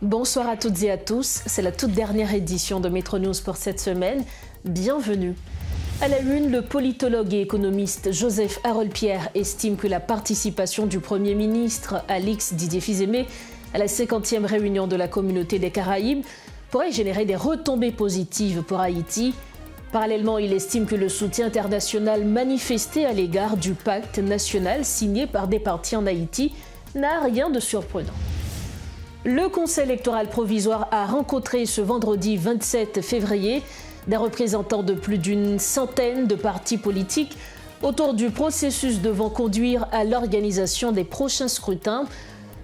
Bonsoir à toutes et à tous, c'est la toute dernière édition de Metro News pour cette semaine. Bienvenue. À la une, le politologue et économiste Joseph Harolpierre estime que la participation du Premier ministre Alix Didier Fils-Aimé à la 50e réunion de la Communauté des Caraïbes pourrait générer des retombées positives pour Haïti. Parallèlement, il estime que le soutien international manifesté à l'égard du pacte national signé par des partis en Haïti n'a rien de surprenant. Le Conseil électoral provisoire a rencontré ce vendredi 27 février des représentants de plus d'une centaine de partis politiques autour du processus devant conduire à l'organisation des prochains scrutins.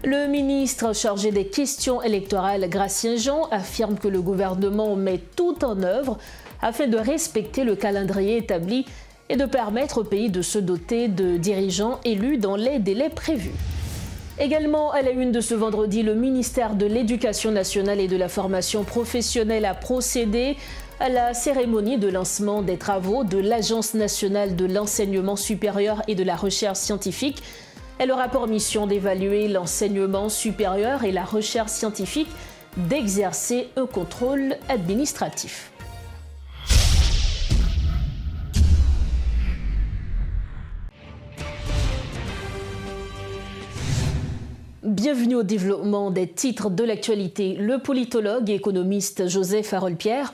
Le ministre chargé des questions électorales, Gratien Jean, affirme que le gouvernement met tout en œuvre afin de respecter le calendrier établi et de permettre au pays de se doter de dirigeants élus dans les délais prévus. Également à la une de ce vendredi, le ministère de l'Éducation nationale et de la formation professionnelle a procédé à la cérémonie de lancement des travaux de l'Agence nationale de l'enseignement supérieur et de la recherche scientifique. Elle aura pour mission d'évaluer l'enseignement supérieur et la recherche scientifique, d'exercer un contrôle administratif. Bienvenue au développement des titres de l'actualité. Le politologue et économiste Joseph Harolpierre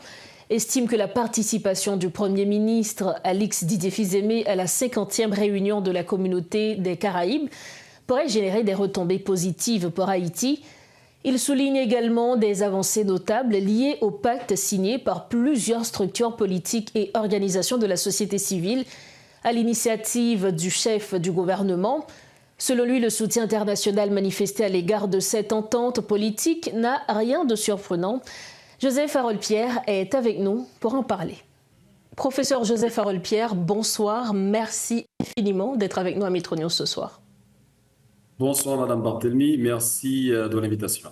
estime que la participation du Premier ministre Alix Didier Fils-Aimé à la 50e réunion de la Communauté des Caraïbes pourrait générer des retombées positives pour Haïti. Il souligne également des avancées notables liées au pacte signé par plusieurs structures politiques et organisations de la société civile à l'initiative du chef du gouvernement. Selon lui, le soutien international manifesté à l'égard de cette entente politique n'a rien de surprenant. Joseph Harolpierre est avec nous pour en parler. Professeur Joseph Harolpierre, bonsoir. Merci infiniment d'être avec nous à Metro News ce soir. Bonsoir Madame Barthelmy, merci de l'invitation.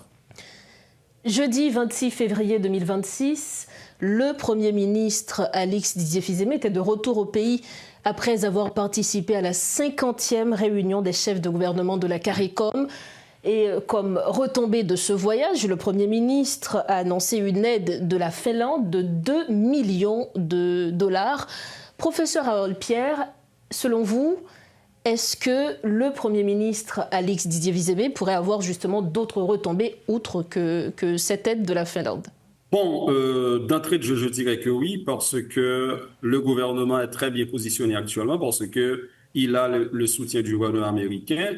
Jeudi 26 février 2026, le Premier ministre Alix Didier Fils-Aimé était de retour au pays après avoir participé à la 50e réunion des chefs de gouvernement de la CARICOM. Et comme retombée de ce voyage, le Premier ministre a annoncé une aide de la Finlande de 2 millions de dollars. Professeur Harolpierre, selon vous, est-ce que le Premier ministre Alix Didier Fils-Aimé pourrait avoir justement d'autres retombées outre que cette aide de la Finlande ? Bon, d'entrée de jeu, je dirais que oui, parce que le gouvernement est très bien positionné actuellement, parce qu'il a le soutien du gouvernement américain,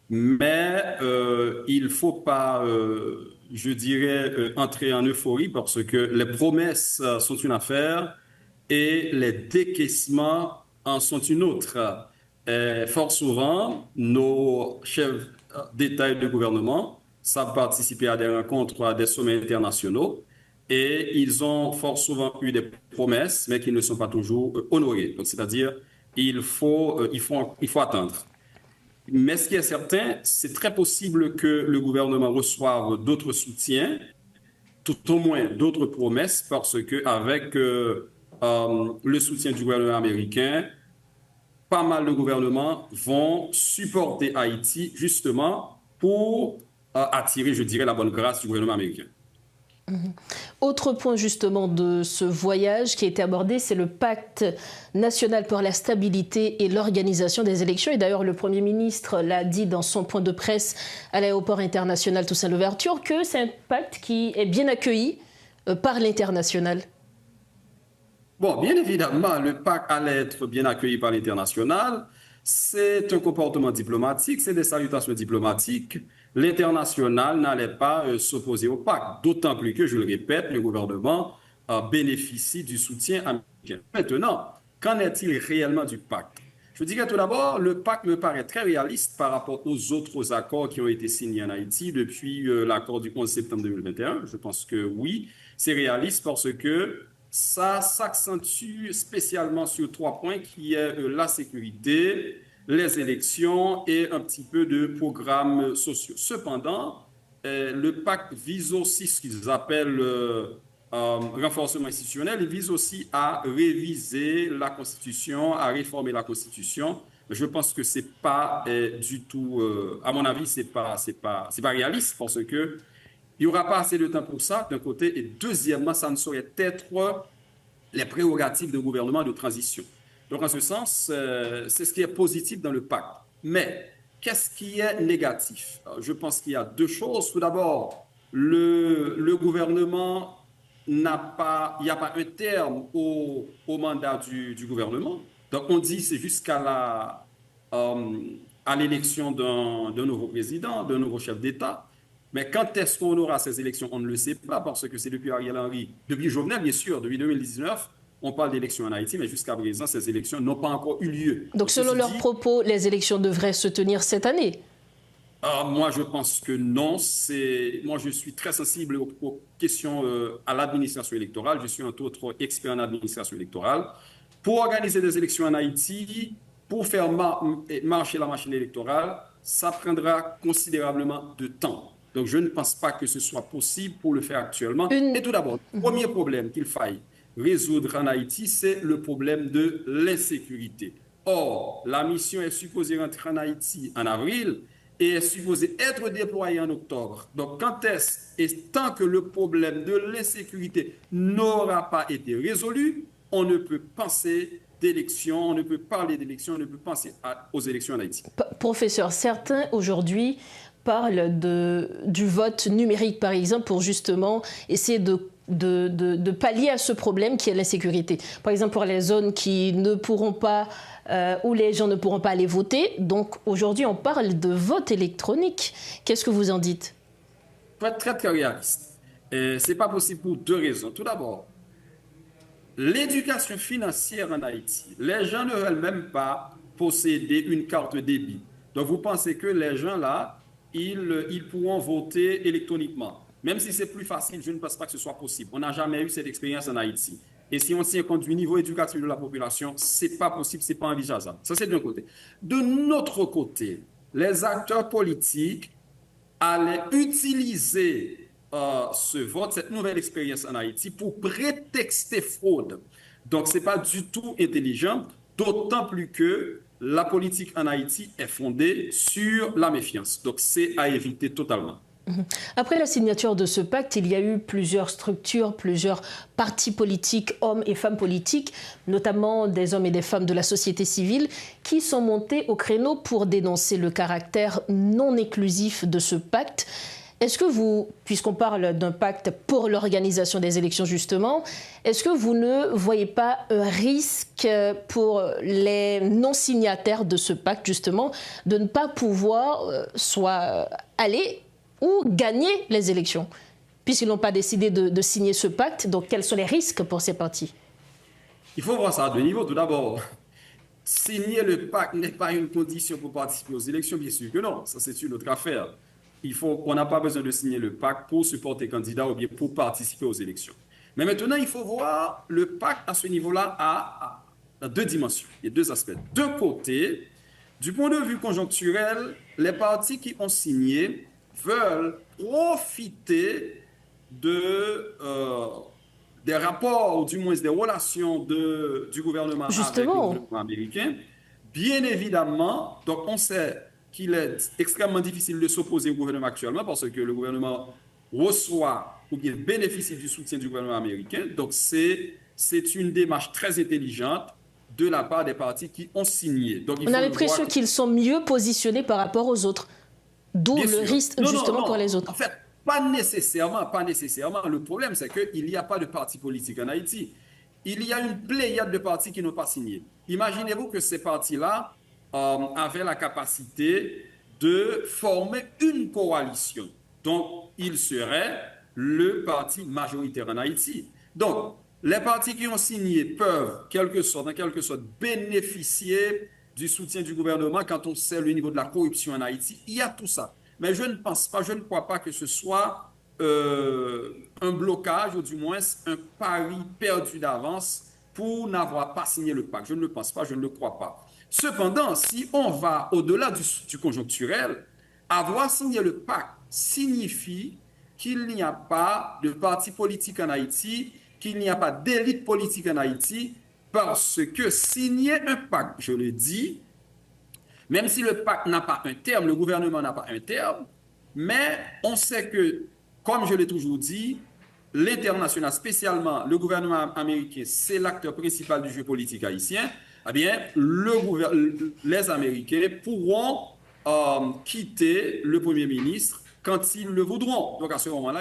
mais il ne faut pas, je dirais, entrer en euphorie, parce que les promesses sont une affaire et les décaissements en sont une autre. Fort souvent, nos chefs d'État et de gouvernement savent participer à des rencontres, à des sommets internationaux, et ils ont fort souvent eu des promesses, mais qui ne sont pas toujours honorées. Donc, c'est-à-dire, il faut attendre. Mais ce qui est certain, c'est très possible que le gouvernement reçoive d'autres soutiens, tout au moins d'autres promesses, parce qu'avec le soutien du gouvernement américain, pas mal de gouvernements vont supporter Haïti justement pour attirer, je dirais, la bonne grâce du gouvernement américain. Autre point justement de ce voyage qui a été abordé, c'est le pacte national pour la stabilité et l'organisation des élections. Et d'ailleurs, le Premier ministre l'a dit dans son point de presse à l'aéroport international Toussaint Louverture que c'est un pacte qui est bien accueilli par l'international. Bon, bien évidemment, le pacte allait être bien accueilli par l'international. C'est un comportement diplomatique, c'est des salutations diplomatiques. L'international n'allait pas s'opposer au pacte, d'autant plus que, je le répète, le gouvernement bénéficie du soutien américain. Maintenant, qu'en est-il réellement du pacte? Je dirais tout d'abord, le pacte me paraît très réaliste par rapport aux autres accords qui ont été signés en Haïti depuis l'accord du 11 septembre 2021. Je pense que oui, c'est réaliste parce que ça s'accentue spécialement sur 3 points qui est la sécurité, les élections et un petit peu de programmes sociaux. Cependant, le pacte vise aussi ce qu'ils appellent renforcement institutionnel. Il vise aussi à réviser la Constitution, à réformer la Constitution. Je pense que c'est pas du tout, à mon avis, c'est pas réaliste parce que Il n'y aura pas assez de temps pour ça, d'un côté, et deuxièmement, ça ne saurait être les prérogatives d'un gouvernement de transition. Donc, en ce sens, c'est ce qui est positif dans le pacte. Mais qu'est-ce qui est négatif? Je pense qu'il y a deux choses. Tout d'abord, le gouvernement il n'y a pas un terme au mandat du gouvernement. Donc, on dit c'est à l'élection d'un nouveau président, d'un nouveau chef d'État. Mais quand est-ce qu'on aura ces élections? On ne le sait pas parce que c'est depuis Ariel Henry, depuis Jovenel, bien sûr, depuis 2019, on parle d'élections en Haïti, mais jusqu'à présent, ces élections n'ont pas encore eu lieu. Donc, selon leurs propos, les élections devraient se tenir cette année? Moi, je pense que non. Moi, je suis très sensible aux questions à l'administration électorale. Je suis un autre expert en administration électorale. Pour organiser des élections en Haïti, pour faire marcher la machine électorale, ça prendra considérablement de temps. Donc, je ne pense pas que ce soit possible pour le faire actuellement. Et tout d'abord, le premier problème qu'il faille résoudre en Haïti, c'est le problème de l'insécurité. Or, la mission est supposée rentrer en Haïti en avril et est supposée être déployée en octobre. Donc, quand est-ce, et tant que le problème de l'insécurité n'aura pas été résolu, on ne peut penser d'élections, on ne peut parler d'élections, on ne peut penser aux élections en Haïti. Professeur, certains aujourd'hui parlent du vote numérique, par exemple, pour justement essayer de pallier à ce problème qui est l'insécurité. Par exemple, pour les zones qui ne pourront pas, où les gens ne pourront pas aller voter. Donc, aujourd'hui, on parle de vote électronique. Qu'est-ce que vous en dites? Pour être très, très réaliste, ce n'est pas possible pour deux raisons. Tout d'abord, l'éducation financière en Haïti, les gens ne veulent même pas posséder une carte débit. Donc, vous pensez que les gens là, ils pourront voter électroniquement. Même si c'est plus facile, je ne pense pas que ce soit possible. On n'a jamais eu cette expérience en Haïti. Et si on tient compte du niveau éducatif de la population, ce n'est pas possible, ce n'est pas envisageable. Ça, c'est d'un côté. De notre côté, les acteurs politiques allaient utiliser ce vote, cette nouvelle expérience en Haïti, pour prétexter fraude. Donc, ce n'est pas du tout intelligent, d'autant plus que la politique en Haïti est fondée sur la méfiance. Donc, c'est à éviter totalement. Après la signature de ce pacte, il y a eu plusieurs structures, plusieurs partis politiques, hommes et femmes politiques, notamment des hommes et des femmes de la société civile, qui sont montés au créneau pour dénoncer le caractère non inclusif de ce pacte. Est-ce que vous, puisqu'on parle d'un pacte pour l'organisation des élections justement, est-ce que vous ne voyez pas un risque pour les non-signataires de ce pacte justement de ne pas pouvoir soit aller ou gagner les élections, puisqu'ils n'ont pas décidé de signer ce pacte? Donc, quels sont les risques pour ces partis? Il faut voir ça à deux niveaux. Tout d'abord, signer le pacte n'est pas une condition pour participer aux élections, bien sûr que non. Ça, c'est une autre affaire. On n'a pas besoin de signer le pacte pour supporter candidat ou bien pour participer aux élections. Mais maintenant, il faut voir le pacte à ce niveau-là à deux dimensions. Il y a deux aspects. D'un côté, du point de vue conjoncturel, les partis qui ont signé veulent profiter des rapports, ou du moins des relations du gouvernement avec le gouvernement américain. Bien évidemment, donc on sait qu'il est extrêmement difficile de s'opposer au gouvernement actuellement parce que le gouvernement reçoit ou bien bénéficie du soutien du gouvernement américain. Donc c'est une démarche très intelligente de la part des partis qui ont signé. Donc, on a l'impression qu'ils sont mieux positionnés par rapport aux autres. D'où le risque justement pour les autres. En fait, pas nécessairement. Le problème, c'est qu'il n'y a pas de parti politique en Haïti. Il y a une pléiade de partis qui n'ont pas signé. Imaginez-vous que ces partis-là avaient la capacité de former une coalition. Donc, ils seraient le parti majoritaire en Haïti. Donc, les partis qui ont signé peuvent, en quelque sorte, bénéficier du soutien du gouvernement quand on sait le niveau de la corruption en Haïti. Il y a tout ça. Mais je ne crois pas que ce soit un blocage ou du moins un pari perdu d'avance pour n'avoir pas signé le pacte. Je ne le pense pas, je ne le crois pas. Cependant, si on va au-delà du conjoncturel, avoir signé le pacte signifie qu'il n'y a pas de parti politique en Haïti, qu'il n'y a pas d'élite politique en Haïti, parce que signer un pacte, je le dis, même si le pacte n'a pas un terme, le gouvernement n'a pas un terme, mais on sait que comme je l'ai toujours dit, l'international, spécialement le gouvernement américain, c'est l'acteur principal du jeu politique haïtien. Eh bien, les Américains pourront quitter le Premier ministre quand ils le voudront. Donc, à ce moment-là,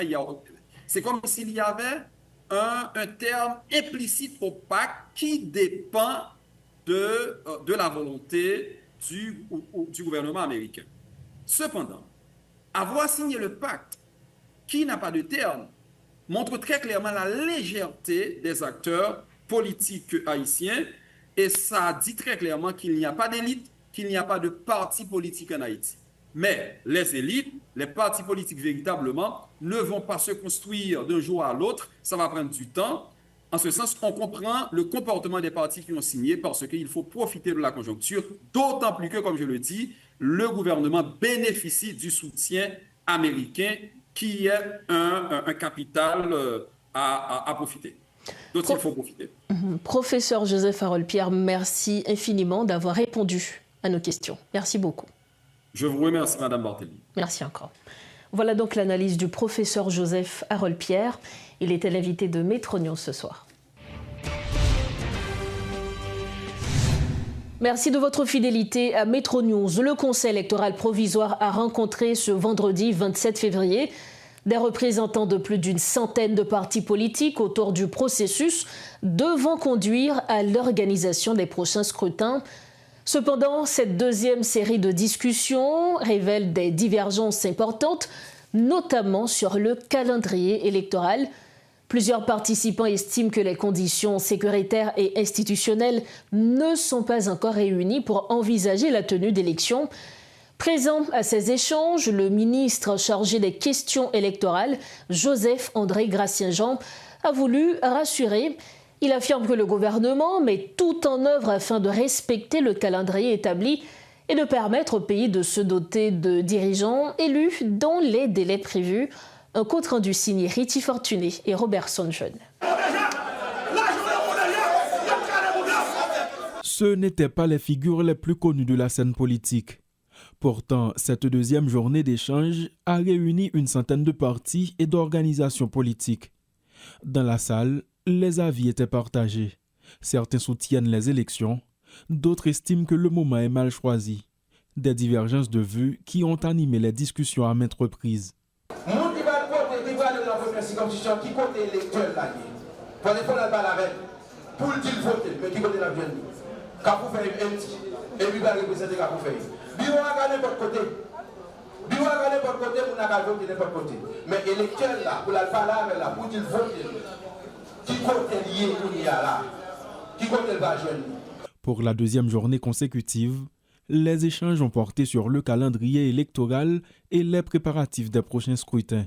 c'est comme s'il y avait un terme implicite au pacte qui dépend de la volonté du gouvernement américain. Cependant, avoir signé le pacte qui n'a pas de terme montre très clairement la légèreté des acteurs politiques haïtiens et ça dit très clairement qu'il n'y a pas d'élite, qu'il n'y a pas de parti politique en Haïti. Mais les élites, les partis politiques véritablement, ne vont pas se construire d'un jour à l'autre, ça va prendre du temps. En ce sens, on comprend le comportement des partis qui ont signé parce qu'il faut profiter de la conjoncture, d'autant plus que, comme je le dis, le gouvernement bénéficie du soutien américain qui est un capital à profiter. Donc, il faut profiter. Professeur Joseph Harolpierre, merci infiniment d'avoir répondu à nos questions. Merci beaucoup. Je vous remercie, Madame Barthélémy. Merci encore. Voilà donc l'analyse du professeur Joseph Harolpierre. Il était l'invité de Métro News ce soir. Merci de votre fidélité à Métro News. Le Conseil électoral provisoire a rencontré ce vendredi 27 février des représentants de plus d'une centaine de partis politiques autour du processus devant conduire à l'organisation des prochains scrutins. Cependant, cette deuxième série de discussions révèle des divergences importantes, notamment sur le calendrier électoral. Plusieurs participants estiment que les conditions sécuritaires et institutionnelles ne sont pas encore réunies pour envisager la tenue d'élections. Présent à ces échanges, le ministre chargé des questions électorales, Joseph-André Gratien-Jean, a voulu rassurer. Il affirme que le gouvernement met tout en œuvre afin de respecter le calendrier établi et de permettre au pays de se doter de dirigeants élus dans les délais prévus. Un compte-rendu signé Riti Fortuné et Robert Sonjeune. Ce n'étaient pas les figures les plus connues de la scène politique. Pourtant, cette deuxième journée d'échange a réuni une centaine de partis et d'organisations politiques. Dans la salle, les avis étaient partagés. Certains soutiennent les élections, d'autres estiment que le moment est mal choisi. Des divergences de vues qui ont animé les discussions à maintes reprises. Qui côté électeur là pour les faire la avec pour le dire voter mais qui côté la viande quand vous faites un petit et puis va représenter quand vous faites bio à regarder votre côté pour n'a pas voter n'importe côté mais électeur là pour la parler là pour dire voter qui côté lié pour y là qui côté va jeune. Pour la deuxième journée consécutive, les échanges ont porté sur le calendrier électoral et les préparatifs des prochains scrutins.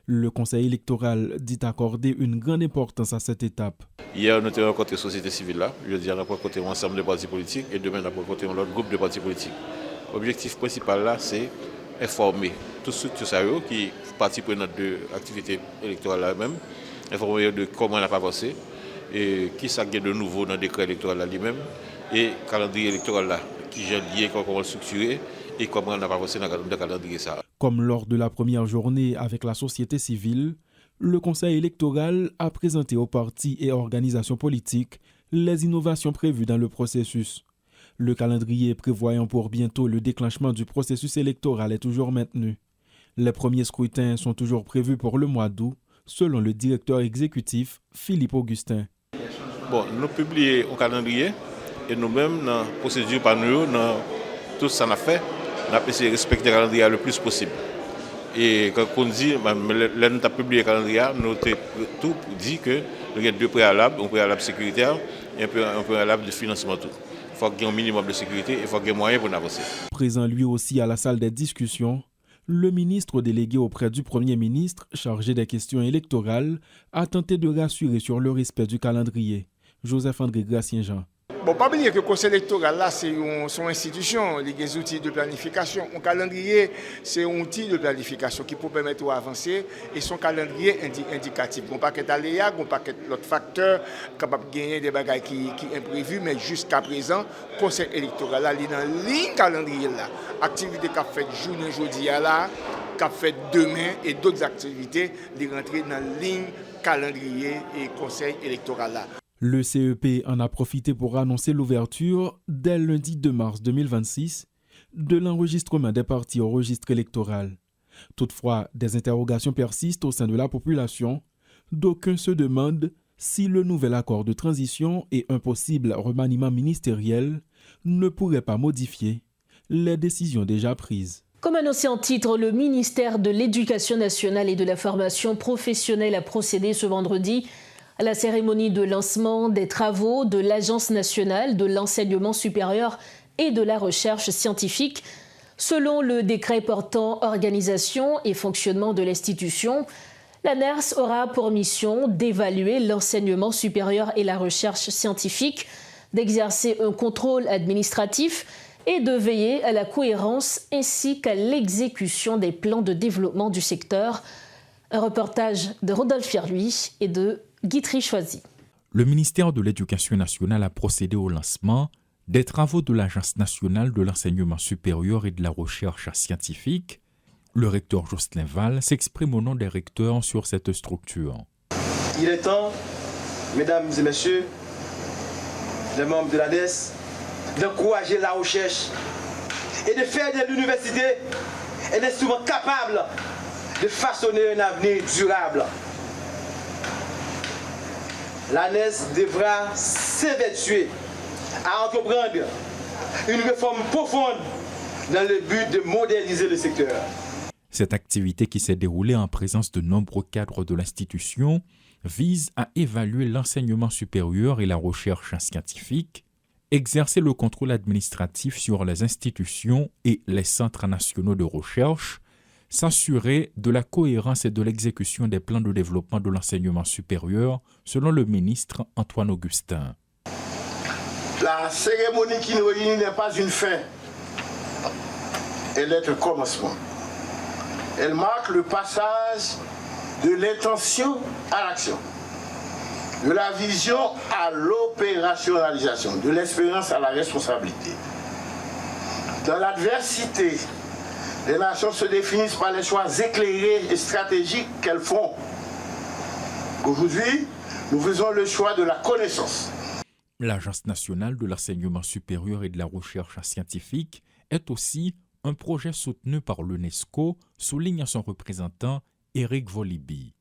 Le Conseil électoral dit accorder une grande importance à cette étape. Hier, nous avons rencontré la société civile là. Je dis, nous avons rencontré l'ensemble des partis politiques et demain, nous avons rencontré l'autre groupe de partis politiques. L'objectif principal là, c'est informer tous ceux qui font partie prenante de l'activité électorale là-même, informer de comment on a avancé et qui s'est de nouveau dans le décret électoral là lui-même et le calendrier électoral là, qui est lié, comment on le structurer et comment on a avancé dans le calendrier ça. Comme lors de la première journée avec la société civile, le Conseil électoral a présenté aux partis et organisations politiques les innovations prévues dans le processus. Le calendrier prévoyant pour bientôt le déclenchement du processus électoral est toujours maintenu. Les premiers scrutins sont toujours prévus pour le mois d'août, selon le directeur exécutif Philippe Augustin. Bon, nous publions un calendrier et nous-mêmes, dans la procédure par nous, dans tout ce qu'on a fait, on a essayé de respecter le calendrier le plus possible. Et quand on dit, là, nous avons publié le calendrier, nous avons tout dit que nous avons deux préalables, un préalable sécuritaire et un préalable de financement. Il faut qu'il y ait un minimum de sécurité et il faut qu'il y ait moyen pour avancer. Présent lui aussi à la salle des discussions, le ministre délégué auprès du Premier ministre, chargé des questions électorales, a tenté de rassurer sur le respect du calendrier. Joseph-André Gratien-Jean. Bon, pas oublier que le conseil électoral, là, c'est son institution, il y a des outils de planification. Un calendrier, c'est un outil de planification qui peut permettre d'avancer et son calendrier indicatif. On pas qu'être aléa, on pas qu'être l'autre facteur capable de gagner des bagages qui imprévus, mais jusqu'à présent, le conseil électoral, là, il est dans la ligne calendrier, là. Activité qu'a fait journée, jeudi, là, qu'a fait demain et d'autres activités de rentrer dans la ligne calendrier et conseil électoral là. Le CEP en a profité pour annoncer l'ouverture, dès lundi 2 mars 2026, de l'enregistrement des partis au registre électoral. Toutefois, des interrogations persistent au sein de la population. D'aucuns se demandent si le nouvel accord de transition et un possible remaniement ministériel ne pourraient pas modifier les décisions déjà prises. Comme annoncé en titre, le ministère de l'Éducation nationale et de la formation professionnelle a procédé ce vendredi à la cérémonie de lancement des travaux de l'Agence nationale de l'enseignement supérieur et de la recherche scientifique. Selon le décret portant organisation et fonctionnement de l'institution, la NERS aura pour mission d'évaluer l'enseignement supérieur et la recherche scientifique, d'exercer un contrôle administratif et de veiller à la cohérence ainsi qu'à l'exécution des plans de développement du secteur. Un reportage de Rodolphe Fierluis et de Guitry Choisy. Le ministère de l'Éducation nationale a procédé au lancement des travaux de l'Agence nationale de l'enseignement supérieur et de la recherche scientifique. Le recteur Jocelyn Val s'exprime au nom des recteurs sur cette structure. Il est temps, mesdames et messieurs, les membres de la NES, d'encourager la recherche et de faire de l'université un instrument capable de façonner un avenir durable. La NES devra s'évertuer à entreprendre une réforme profonde dans le but de moderniser le secteur. Cette activité qui s'est déroulée en présence de nombreux cadres de l'institution vise à évaluer l'enseignement supérieur et la recherche scientifique, exercer le contrôle administratif sur les institutions et les centres nationaux de recherche, s'assurer de la cohérence et de l'exécution des plans de développement de l'enseignement supérieur, selon le ministre Antoine Augustin. La cérémonie qui nous réunit n'est pas une fin, elle est un commencement. Elle marque le passage de l'intention à l'action, de la vision à l'opérationnalisation, de l'expérience à la responsabilité. Dans l'adversité, les nations se définissent par les choix éclairés et stratégiques qu'elles font. Aujourd'hui, nous faisons le choix de la connaissance. L'Agence nationale de l'enseignement supérieur et de la recherche scientifique est aussi un projet soutenu par l'UNESCO, souligne son représentant Éric Volibi.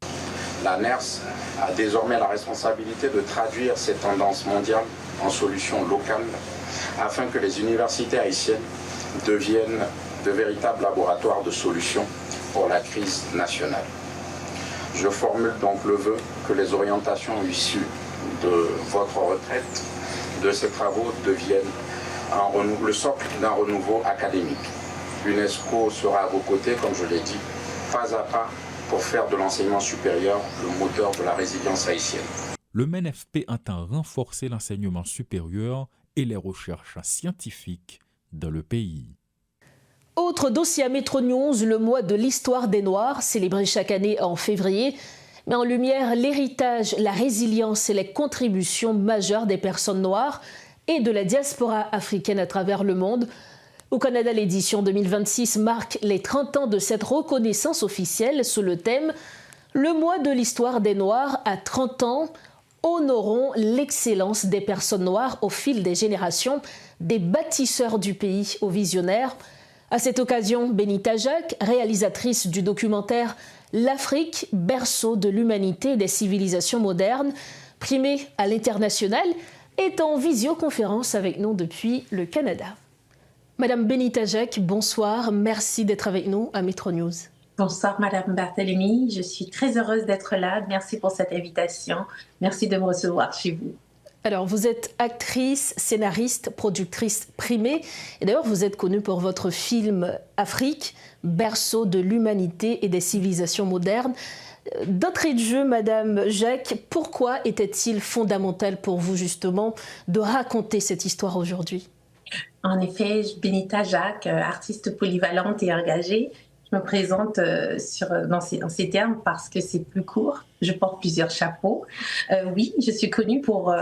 La NERS a désormais la responsabilité de traduire ces tendances mondiales en solutions locales afin que les universités haïtiennes deviennent de véritables laboratoires de solutions pour la crise nationale. Je formule donc le vœu que les orientations issues de votre retraite, de ces travaux, deviennent le socle d'un renouveau académique. L'UNESCO sera à vos côtés, comme je l'ai dit, pas à pas, pour faire de l'enseignement supérieur le moteur de la résilience haïtienne. Le MENFP entend renforcer l'enseignement supérieur et les recherches scientifiques dans le pays. Autre dossier à Métro News, le mois de l'histoire des Noirs, célébré chaque année en février, met en lumière l'héritage, la résilience et les contributions majeures des personnes noires et de la diaspora africaine à travers le monde. Au Canada, l'édition 2026 marque les 30 ans de cette reconnaissance officielle sous le thème « Le mois de l'histoire des Noirs à 30 ans, honorons l'excellence des personnes noires au fil des générations, des bâtisseurs du pays aux visionnaires ». À cette occasion, Benita Jacques, réalisatrice du documentaire « L'Afrique, berceau de l'humanité et des civilisations modernes », primée à l'international, est en visioconférence avec nous depuis le Canada. Madame Benita Jacques, bonsoir. Merci d'être avec nous à Métro News. Bonsoir Madame Barthélemy, je suis très heureuse d'être là. Merci pour cette invitation. Merci de me recevoir chez vous. Alors, vous êtes actrice, scénariste, productrice primée. Et d'ailleurs, vous êtes connue pour votre film Afrique, berceau de l'humanité et des civilisations modernes. D'entrée de jeu, Madame Jacques, pourquoi était-il fondamental pour vous justement de raconter cette histoire aujourd'hui ? En effet, Benita Jacques, artiste polyvalente et engagée, Je me présente dans ces termes parce que c'est plus court. Je porte plusieurs chapeaux. Oui, je suis connue pour,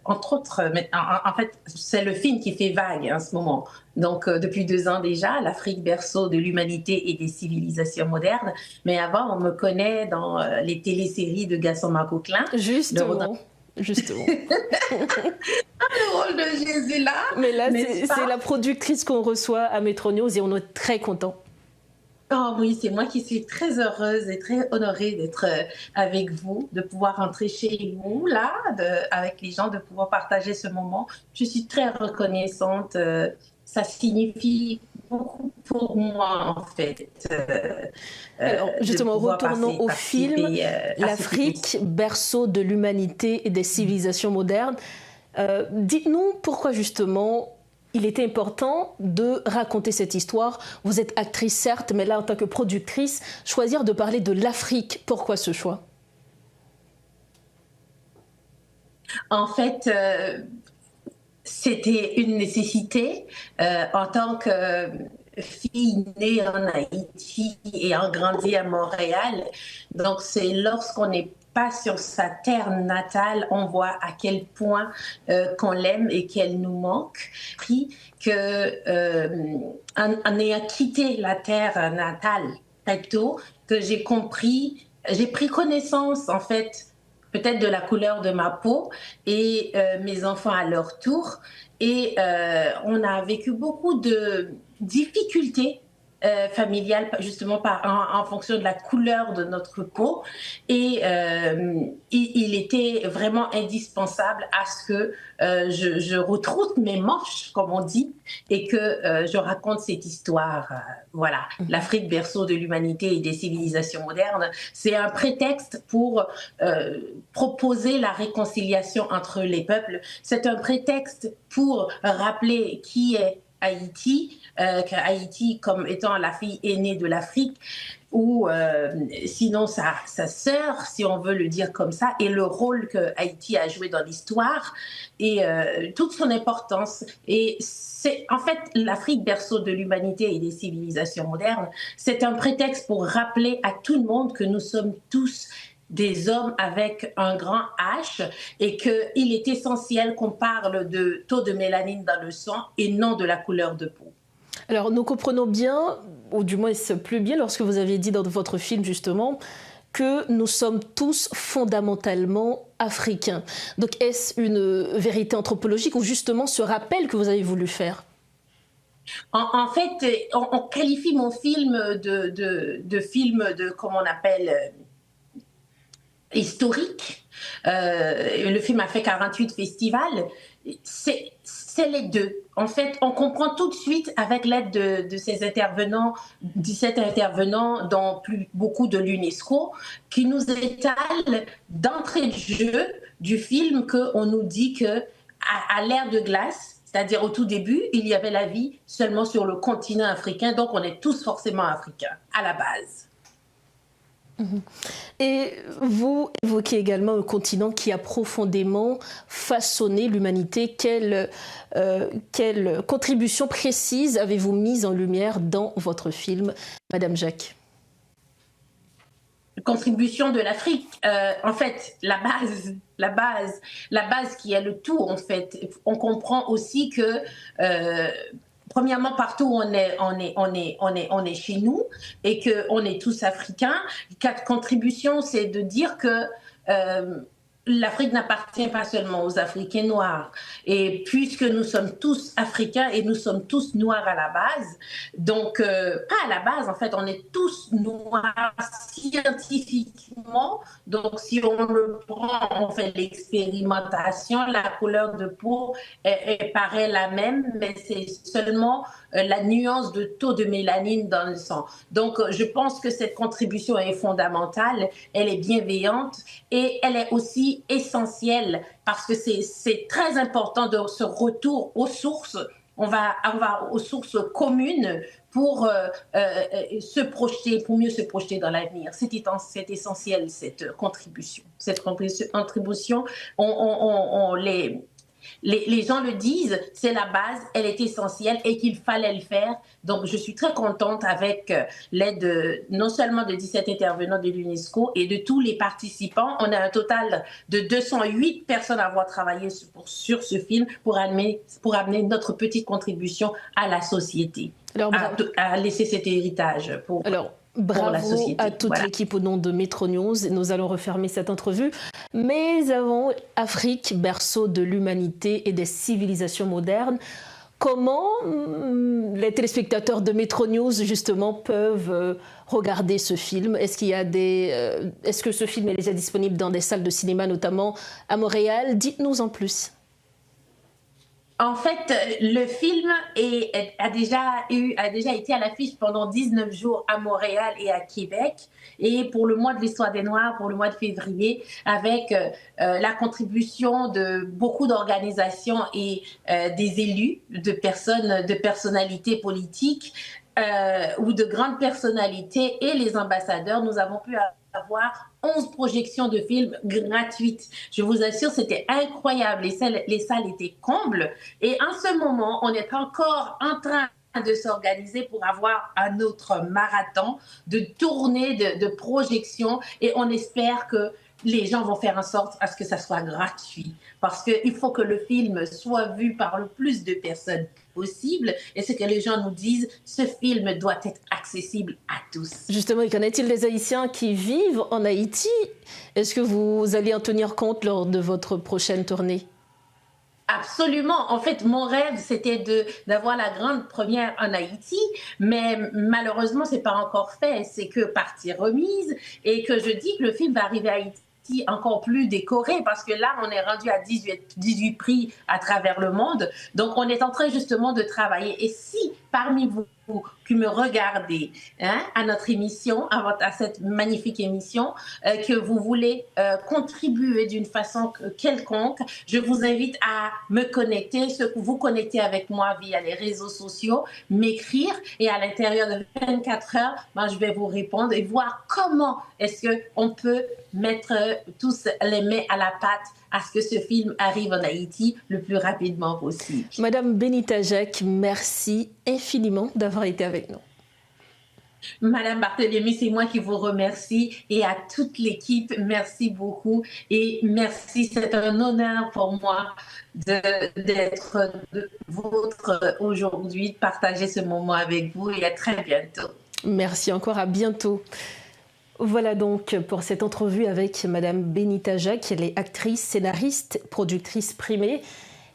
entre autres, en fait, c'est le film qui fait vague en ce moment. Donc, depuis 2 ans déjà, l'Afrique berceau de l'humanité et des civilisations modernes. Mais avant, on me connaît dans les téléséries de Gaston Coquelin. Justement. Le rôle de Jésus là. Mais là, c'est la productrice qu'on reçoit à Metro News et on est très contents. Oh oui, c'est moi qui suis très heureuse et très honorée d'être avec vous, de pouvoir rentrer chez vous, là, avec les gens, de pouvoir partager ce moment. Je suis très reconnaissante. Ça signifie beaucoup pour moi, en fait. Alors, justement, retournons au film L'Afrique, berceau de l'humanité et des civilisations modernes. Dites-nous pourquoi, justement, il était important de raconter cette histoire. Vous êtes actrice, certes, mais là, en tant que productrice, choisir de parler de l'Afrique, pourquoi ce choix? En fait, c'était une nécessité. En tant que fille née en Haïti et en grandi à Montréal, donc c'est lorsqu'on n'est pas sur sa terre natale, on voit à quel point qu'on l'aime et qu'elle nous manque. Puis en ayant quitté la terre natale très tôt, que j'ai pris connaissance en fait peut-être de la couleur de ma peau et mes enfants à leur tour. Et on a vécu beaucoup de difficultés familiale, justement en fonction de la couleur de notre peau. Et il était vraiment indispensable à ce que je retrousse mes manches, comme on dit, et que je raconte cette histoire. Voilà, l'Afrique, berceau de l'humanité et des civilisations modernes, c'est un prétexte pour proposer la réconciliation entre les peuples. C'est un prétexte pour rappeler qui est Haïti, Haïti comme étant la fille aînée de l'Afrique, ou sinon sa sœur, si on veut le dire comme ça, et le rôle que Haïti a joué dans l'histoire et toute son importance. Et c'est en fait l'Afrique, berceau de l'humanité et des civilisations modernes, c'est un prétexte pour rappeler à tout le monde que nous sommes tous des hommes avec un grand H et qu'il est essentiel qu'on parle de taux de mélanine dans le sang et non de la couleur de peau. Alors, nous comprenons bien, ou du moins plus bien, lorsque vous aviez dit dans votre film, justement, que nous sommes tous fondamentalement africains. Donc, est-ce une vérité anthropologique ou justement ce rappel que vous avez voulu faire ? En fait, on qualifie mon film de film de, comment on appelle, historique. Le film a fait 48 festivals. C'est les deux. En fait, on comprend tout de suite avec l'aide de ces intervenants, 17 intervenants, dont beaucoup de l'UNESCO, qui nous étalent d'entrée de jeu du film qu'on nous dit qu'à l'ère de glace, c'est-à-dire au tout début, il y avait la vie seulement sur le continent africain, donc on est tous forcément africains, à la base. Et vous évoquez également un continent qui a profondément façonné l'humanité. Quelle contribution précise avez-vous mise en lumière dans votre film, Madame Jacques ? Contribution de l'Afrique, en fait, la base qui est le tout, en fait. On comprend aussi que premièrement, partout où on est chez nous et qu'on est tous africains. 4 contributions, c'est de dire que l'Afrique n'appartient pas seulement aux Africains noirs. Et puisque nous sommes tous africains et nous sommes tous noirs à la base, donc pas à la base, en fait, on est tous noirs scientifiquement. Donc si on le prend, on fait l'expérimentation, la couleur de peau paraît la même, mais c'est seulement la nuance de taux de mélanine dans le sang. Donc je pense que cette contribution est fondamentale, elle est bienveillante et elle est aussi essentielle parce que c'est très important de ce retour aux sources. On va aux sources communes pour se projeter, pour mieux se projeter dans l'avenir. C'est essentiel, cette contribution. Cette contribution, Les gens le disent, c'est la base, elle est essentielle et qu'il fallait le faire. Donc, je suis très contente avec l'aide non seulement de 17 intervenants de l'UNESCO et de tous les participants. On a un total de 208 personnes à avoir travaillé sur ce film pour amener notre petite contribution à la société, à laisser cet héritage pour la société. À toute l'équipe au nom de Metro News. Nous allons refermer cette entrevue. Mais avant, Afrique, berceau de l'humanité et des civilisations modernes. Comment les téléspectateurs de Metro News, justement, peuvent regarder ce film? Est-ce que ce film est déjà disponible dans des salles de cinéma, notamment à Montréal? Dites-nous en plus. En fait, le film a déjà été à l'affiche pendant 19 jours à Montréal et à Québec. Et pour le mois de l'Histoire des Noirs, pour le mois de février, avec la contribution de beaucoup d'organisations et des élus, de personnalités politiques ou de grandes personnalités et les ambassadeurs, nous avons pu avoir 11 projections de films gratuites. Je vous assure, c'était incroyable. Les salles étaient combles. Et en ce moment, on est encore en train de s'organiser pour avoir un autre marathon de tournées, de projections. Et on espère que les gens vont faire en sorte à ce que ça soit gratuit. Parce qu'il faut que le film soit vu par le plus de personnes possible. Et ce que les gens nous disent, ce film doit être accessible à tous. Justement, qu'en est-il des Haïtiens qui vivent en Haïti? Est-ce que vous allez en tenir compte lors de votre prochaine tournée? Absolument. En fait, mon rêve, c'était d'avoir la grande première en Haïti, mais malheureusement, c'est pas encore fait. C'est que partie remise et que je dis que le film va arriver à Haïti encore plus décoré parce que là, on est rendu à 18 prix à travers le monde. Donc, on est en train justement de travailler. Et si parmi vous qui me regardez à notre émission, à cette magnifique émission, que vous voulez contribuer d'une façon quelconque, je vous invite à me connecter, vous connecter avec moi via les réseaux sociaux, m'écrire et à l'intérieur de 24 heures, je vais vous répondre et voir comment est-ce qu'on peut mettre tous les mains à la pâte à ce que ce film arrive en Haïti le plus rapidement possible. Madame Benita Jacques, merci infiniment d'avoir été avec nous. Madame Barthélémy, c'est moi qui vous remercie et à toute l'équipe, merci beaucoup et merci, c'est un honneur pour moi d'être vôtre aujourd'hui, de partager ce moment avec vous et à très bientôt. Merci encore, à bientôt. Voilà donc pour cette entrevue avec Madame Benita Jacques. Elle est actrice, scénariste, productrice primée.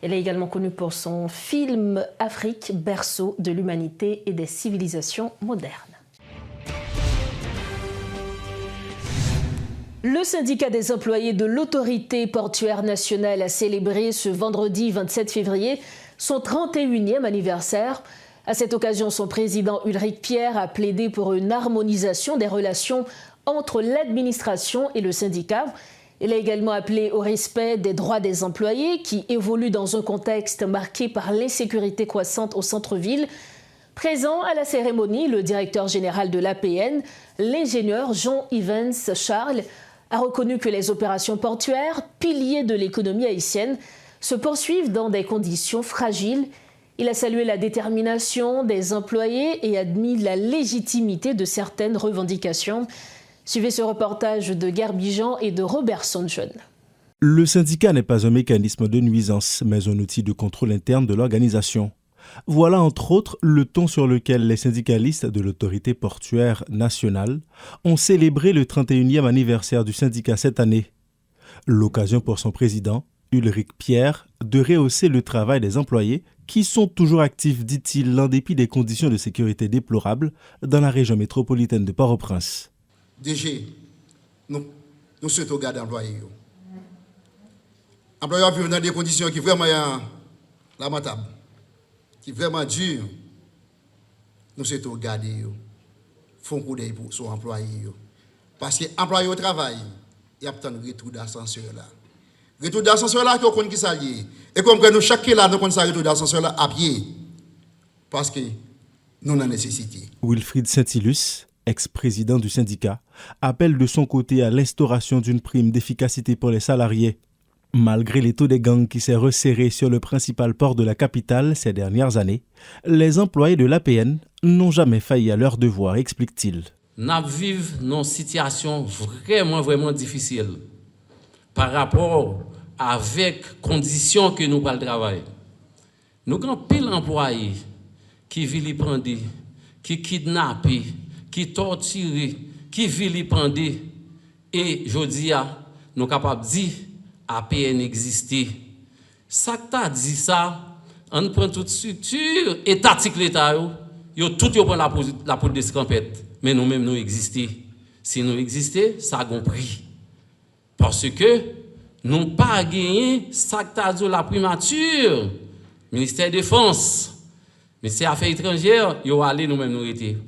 Elle est également connue pour son film Afrique, berceau de l'humanité et des civilisations modernes. Le syndicat des employés de l'autorité portuaire nationale a célébré ce vendredi 27 février son 31e anniversaire. À cette occasion, son président Ulrich Pierre a plaidé pour une harmonisation des relations entre l'administration et le syndicat. Il a également appelé au respect des droits des employés qui évoluent dans un contexte marqué par l'insécurité croissante au centre-ville. Présent à la cérémonie, le directeur général de l'APN, l'ingénieur Jean Evans Charles, a reconnu que les opérations portuaires, piliers de l'économie haïtienne, se poursuivent dans des conditions fragiles. Il a salué la détermination des employés et admis la légitimité de certaines revendications. Suivez ce reportage de Gerbijan et de Robert Sonjon. Le syndicat n'est pas un mécanisme de nuisance, mais un outil de contrôle interne de l'organisation. Voilà entre autres le ton sur lequel les syndicalistes de l'autorité portuaire nationale ont célébré le 31e anniversaire du syndicat cette année. L'occasion pour son président, Ulrich Pierre, de rehausser le travail des employés qui sont toujours actifs, dit-il, en dépit des conditions de sécurité déplorables dans la région métropolitaine de Port-au-Prince. DG, nous souhaitons garder l'employé. L'employé vivent dans des conditions qui sont vraiment lamentables, qui sont vraiment dures. Nous souhaitons garder, font coup d'œil pour son employé. Parce que l'employé au travail, il y a un retour d'ascenseur là. Retour d'ascenseur là, qu'on connaît qui s'allie. Et comme nous, chaque là, nous connaissons retour d'ascenseur là à pied. Parce que nous avons nécessité. Wilfried Saint-Ilus, ex-président du syndicat, appelle de son côté à l'instauration d'une prime d'efficacité pour les salariés. Malgré les taux des gangs qui s'est resserré sur le principal port de la capitale ces dernières années, les employés de l'APN n'ont jamais failli à leur devoir, explique-t-il. Nous vivons dans une situation vraiment difficile par rapport avec les conditions que nous allons travailler. Nous avons pile d'employés qui vilipendent, qui kidnappent, qui torturent, qui vilipendent. Et je dis, nous sommes capables de dire APN existait. Ça que tu as dit ça, on prend toute structure étatique l'État, tout prend la poudre de scampette. Mais nous-mêmes, nous existons. Si nous existons, ça a un prix. Parce que nous n'avons pas gagné ça que tu as dit la primature. Ministère de la Défense, ministère des Affaires étrangères, ils ont allé nous-mêmes nous étions.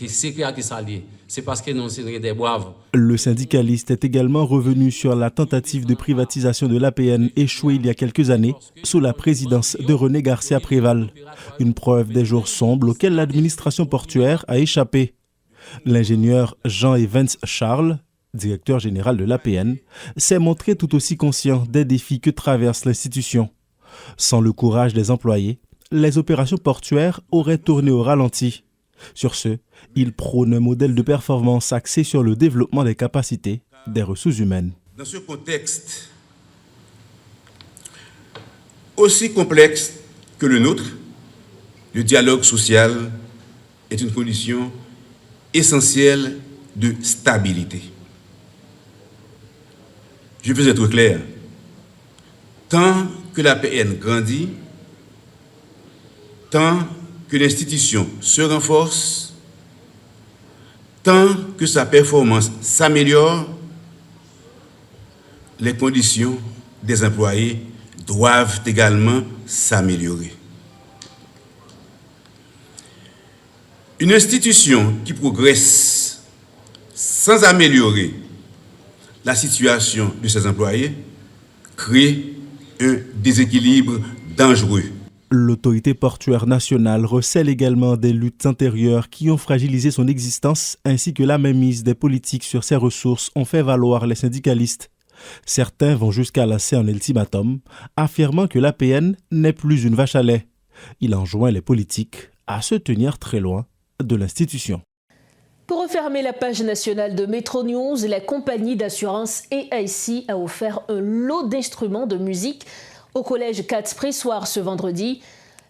C'est clair que ça lié. C'est parce que nous sommes des braves. Le syndicaliste est également revenu sur la tentative de privatisation de l'APN échouée il y a quelques années sous la présidence de René Garcia Préval. Une preuve des jours sombres auxquels l'administration portuaire a échappé. L'ingénieur Jean-Evans Charles, directeur général de l'APN, s'est montré tout aussi conscient des défis que traverse l'institution. Sans le courage des employés, les opérations portuaires auraient tourné au ralenti. Sur ce, il prône un modèle de performance axé sur le développement des capacités des ressources humaines. Dans ce contexte aussi complexe que le nôtre, le dialogue social est une condition essentielle de stabilité. Je veux être clair. Tant que l'APN grandit, tant que l'institution se renforce, tant que sa performance s'améliore, les conditions des employés doivent également s'améliorer. Une institution qui progresse sans améliorer la situation de ses employés crée un déséquilibre dangereux. L'autorité portuaire nationale recèle également des luttes antérieures qui ont fragilisé son existence ainsi que la mainmise des politiques sur ses ressources ont fait valoir les syndicalistes. Certains vont jusqu'à lancer un ultimatum, affirmant que l'APN n'est plus une vache à lait. Il enjoint les politiques à se tenir très loin de l'institution. Pour refermer la page nationale de Metro News, la compagnie d'assurance AIC a offert un lot d'instruments de musique au collège Katz-Pressoir ce vendredi.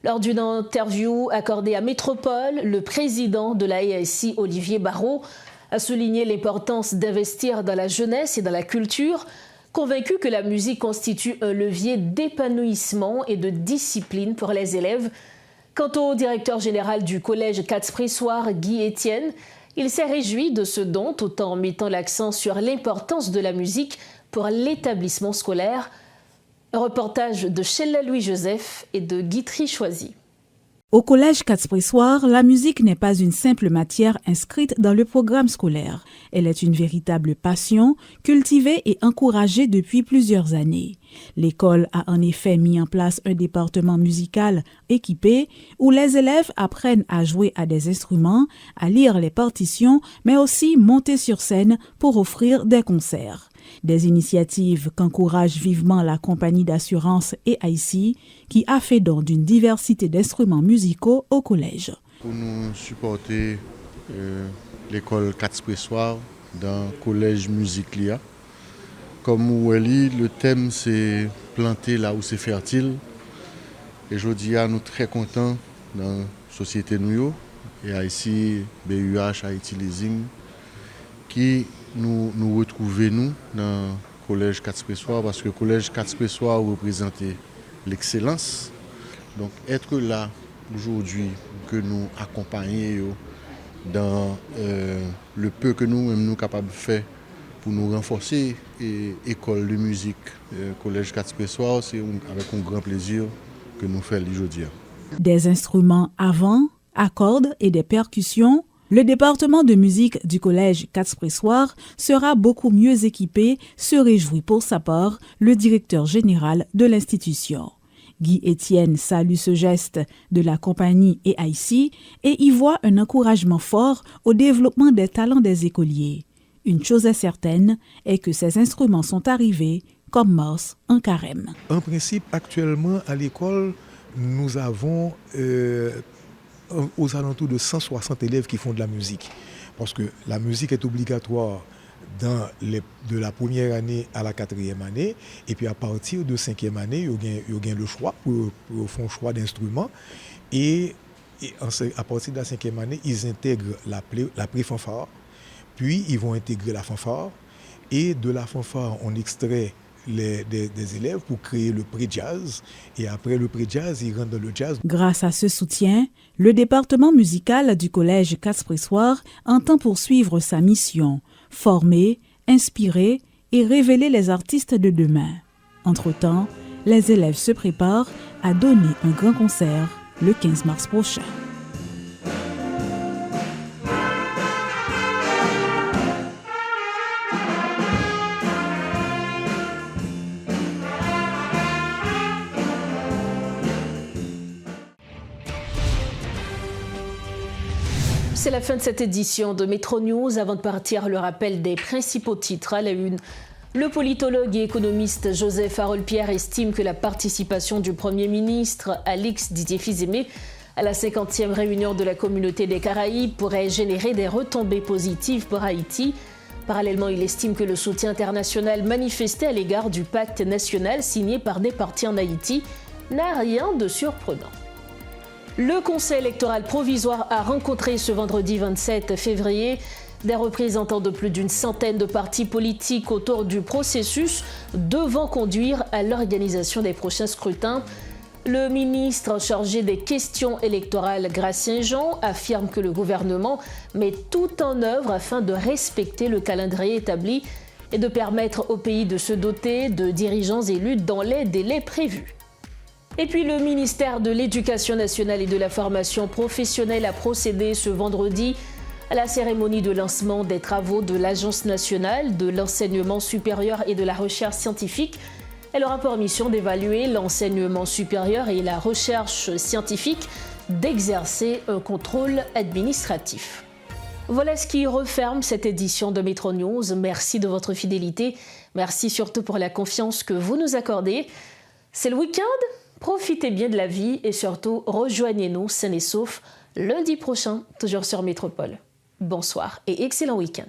Lors d'une interview accordée à Métropole, le président de la AIC, Olivier Barrault, a souligné l'importance d'investir dans la jeunesse et dans la culture, convaincu que la musique constitue un levier d'épanouissement et de discipline pour les élèves. Quant au directeur général du collège Katz-Pressoir, Guy Etienne, il s'est réjoui de ce don tout en mettant l'accent sur l'importance de la musique pour l'établissement scolaire. Un reportage de Sheila Louis-Joseph et de Guitry Choisy. Au collège Katz-Pressoir, la musique n'est pas une simple matière inscrite dans le programme scolaire. Elle est une véritable passion, cultivée et encouragée depuis plusieurs années. L'école a en effet mis en place un département musical équipé où les élèves apprennent à jouer à des instruments, à lire les partitions, mais aussi monter sur scène pour offrir des concerts. Des initiatives qu'encourage vivement la compagnie d'assurance AIC qui a fait don d'une diversité d'instruments musicaux au collège. Pour nous supporter l'école Katz-Pressoir dans le collège musique LIA. Comme vous voyez, le thème c'est planter là où c'est fertile. Et je dis à nous très contents dans la société nous et AIC, BUH, Haïti Leasing qui nous retrouvons nous dans le collège Katz-Pressoir parce que le collège Katz-Pressoir représente l'excellence. Donc être là aujourd'hui que nous accompagner dans le peu que nous sommes capables de faire pour nous renforcer l'école de musique collège Katz-Pressoir, c'est avec un grand plaisir que nous faisons aujourd'hui. Des instruments à vent, à cordes et des percussions. Le département de musique du collège Katz-Pressoir sera beaucoup mieux équipé, se réjouit pour sa part le directeur général de l'institution. Guy Etienne salue ce geste de la compagnie AIC et y voit un encouragement fort au développement des talents des écoliers. Une chose est certaine est que ces instruments sont arrivés comme Mars en carême. En principe, actuellement, à l'école, nous avons aux alentours de 160 élèves qui font de la musique. Parce que la musique est obligatoire de la première année à la 4e année. Et puis à partir de 5e année, il y a le choix pour faire un choix d'instruments. Et à partir de la 5e année, ils intègrent la pré-fanfare. Puis ils vont intégrer la fanfare. Et de la fanfare, on extrait des élèves pour créer le pré-jazz. Et après le pré-jazz, ils rentrent dans le jazz. Grâce à ce soutien, le département musical du collège Katz-Pressoir entend poursuivre sa mission, former, inspirer et révéler les artistes de demain. Entre-temps, les élèves se préparent à donner un grand concert le 15 mars prochain. C'est la fin de cette édition de Métro News. Avant de partir, le rappel des principaux titres à la une. Le politologue et économiste Joseph Harolpierre estime que la participation du Premier ministre Alix Didier Fils-Aimé à la 50e réunion de la Communauté des Caraïbes pourrait générer des retombées positives pour Haïti. Parallèlement, il estime que le soutien international manifesté à l'égard du pacte national signé par des partis en Haïti n'a rien de surprenant. Le Conseil électoral provisoire a rencontré ce vendredi 27 février des représentants de plus d'une centaine de partis politiques autour du processus devant conduire à l'organisation des prochains scrutins. Le ministre chargé des questions électorales, Gratien Jean, affirme que le gouvernement met tout en œuvre afin de respecter le calendrier établi et de permettre au pays de se doter de dirigeants élus dans les délais prévus. Et puis le ministère de l'Éducation nationale et de la formation professionnelle a procédé ce vendredi à la cérémonie de lancement des travaux de l'Agence nationale de l'enseignement supérieur et de la recherche scientifique. Elle aura pour mission d'évaluer l'enseignement supérieur et la recherche scientifique, d'exercer un contrôle administratif. Voilà ce qui referme cette édition de Métro News. Merci de votre fidélité. Merci surtout pour la confiance que vous nous accordez. C'est le week-end. Profitez bien de la vie et surtout rejoignez-nous sains et saufs lundi prochain, toujours sur Métropole. Bonsoir et excellent week-end.